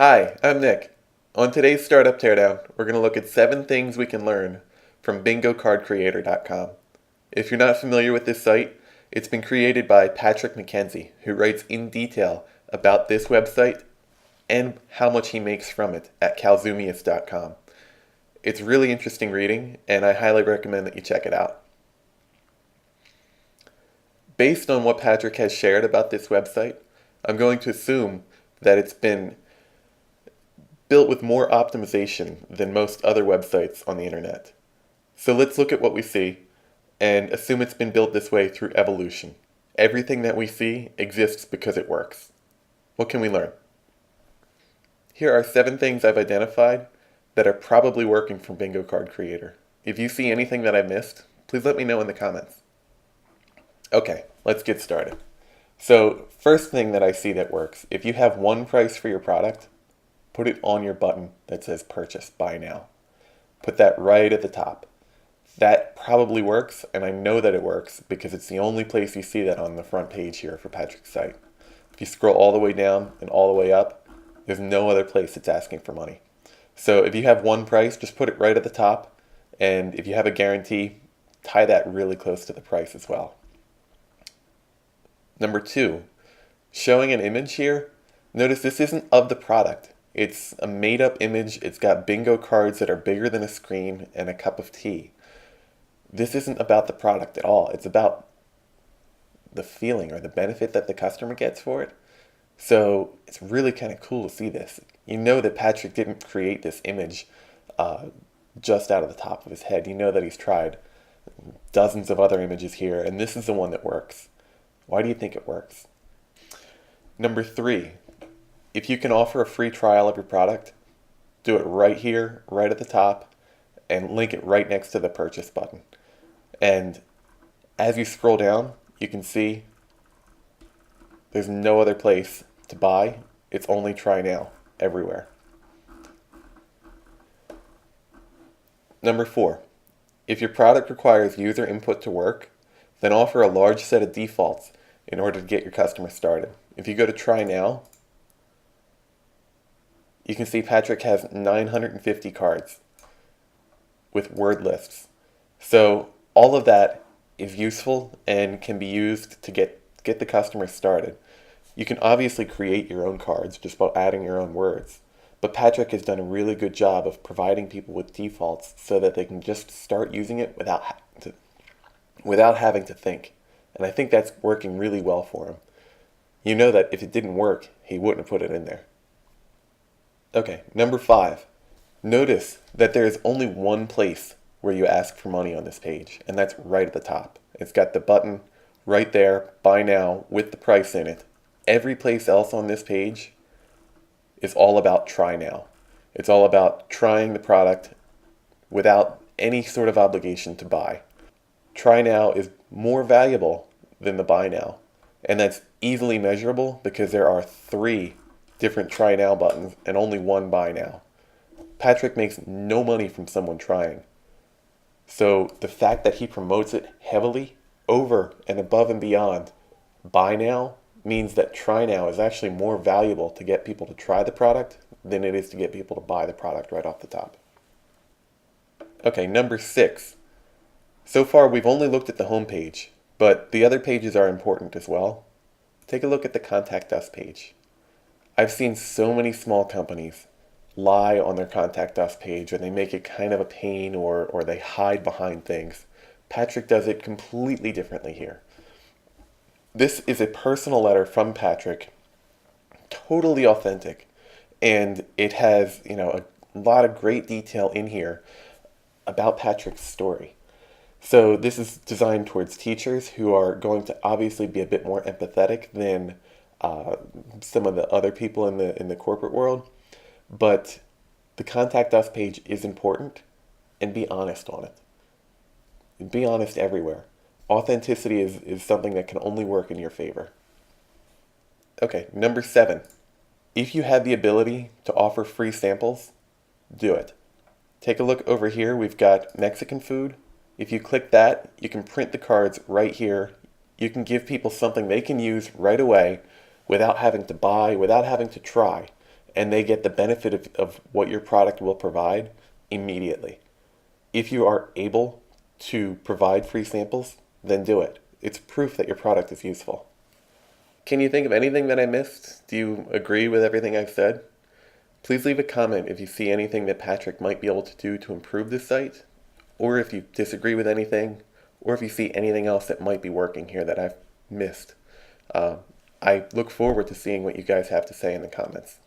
Hi, I'm Nick. On today's Startup Teardown, we're going to look at 7 things we can learn from bingocardcreator.com. If you're not familiar with this site, it's been created by Patrick McKenzie, who writes in detail about this website and how much he makes from it at calzumius.com. It's really interesting reading, and I highly recommend that you check it out. Based on what Patrick has shared about this website, I'm going to assume that it's been built with more optimization than most other websites on the internet. So let's look at what we see and assume it's been built this way through evolution. Everything that we see exists because it works. What can we learn? Here are 7 things I've identified that are probably working from Bingo Card Creator. If you see anything that I missed, please let me know in the comments. Okay, let's get started. So, first thing that I see that works, if you have one price for your product, put it on your button that says purchase, buy now. Put that right at the top. That probably works, and I know that it works because it's the only place you see that on the front page here for Patrick's site. If you scroll all the way down and all the way up, there's no other place it's asking for money. So if you have one price, just put it right at the top, and if you have a guarantee, tie that really close to the price as well. Number 2, showing an image here. Notice this isn't of the product. It's a made-up image. It's got bingo cards that are bigger than a screen and a cup of tea. This isn't about the product at all. It's about the feeling or the benefit that the customer gets for it. So it's really kind of cool to see this. You know that Patrick didn't create this image just out of the top of his head. You know that he's tried dozens of other images here, and this is the one that works. Why do you think it works? Number 3, if you can offer a free trial of your product, do it right here, right at the top, and link it right next to the purchase button. And as you scroll down, you can see there's no other place to buy. It's only try now, everywhere. Number 4, if your product requires user input to work, then offer a large set of defaults in order to get your customer started. If you go to try now, you can see Patrick has 950 cards with word lists. So all of that is useful and can be used to get the customer started. You can obviously create your own cards just by adding your own words, but Patrick has done a really good job of providing people with defaults so that they can just start using it without having to think. And I think that's working really well for him. You know that if it didn't work, he wouldn't have put it in there. Okay, number 5. Notice that there is only one place where you ask for money on this page, and that's right at the top. It's got the button right there, buy now, with the price in it. Every place else on this page is all about try now. It's all about trying the product without any sort of obligation to buy. Try now is more valuable than the buy now, and that's easily measurable because there are 3 different try now buttons and only one buy now. Patrick makes no money from someone trying. So the fact that he promotes it heavily over and above and beyond buy now means that try now is actually more valuable to get people to try the product than it is to get people to buy the product right off the top. Okay, number 6. So far we've only looked at the home page, but the other pages are important as well. Take a look at the Contact Us page. I've seen so many small companies lie on their Contact Us page, or they make it kind of a pain, or they hide behind things. Patrick does it completely differently here. This is a personal letter from Patrick, totally authentic, and it has, a lot of great detail in here about Patrick's story. So this is designed towards teachers who are going to obviously be a bit more empathetic than some of the other people in the corporate world. But the Contact Us page is important, and be honest on it. Be honest everywhere. Authenticity is something that can only work in your favor. Okay, number 7. If you have the ability to offer free samples, do it. Take a look over here. We've got Mexican food. If you click that, you can print the cards right here. You can give people something they can use right away without having to buy, without having to try. and they get the benefit of what your product will provide immediately. If you are able to provide free samples, then do it. It's proof that your product is useful. Can you think of anything that I missed? Do you agree with everything I've said? Please leave a comment if you see anything that Patrick might be able to do to improve this site, or if you disagree with anything, or if you see anything else that might be working here that I've missed. I look forward to seeing what you guys have to say in the comments.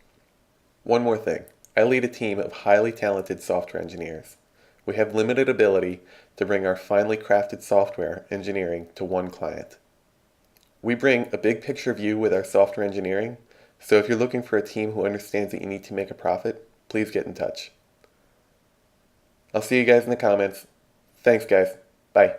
One more thing. I lead a team of highly talented software engineers. We have limited ability to bring our finely crafted software engineering to one client. We bring a big picture view with our software engineering, so if you're looking for a team who understands that you need to make a profit, please get in touch. I'll see you guys in the comments. Thanks, guys. Bye.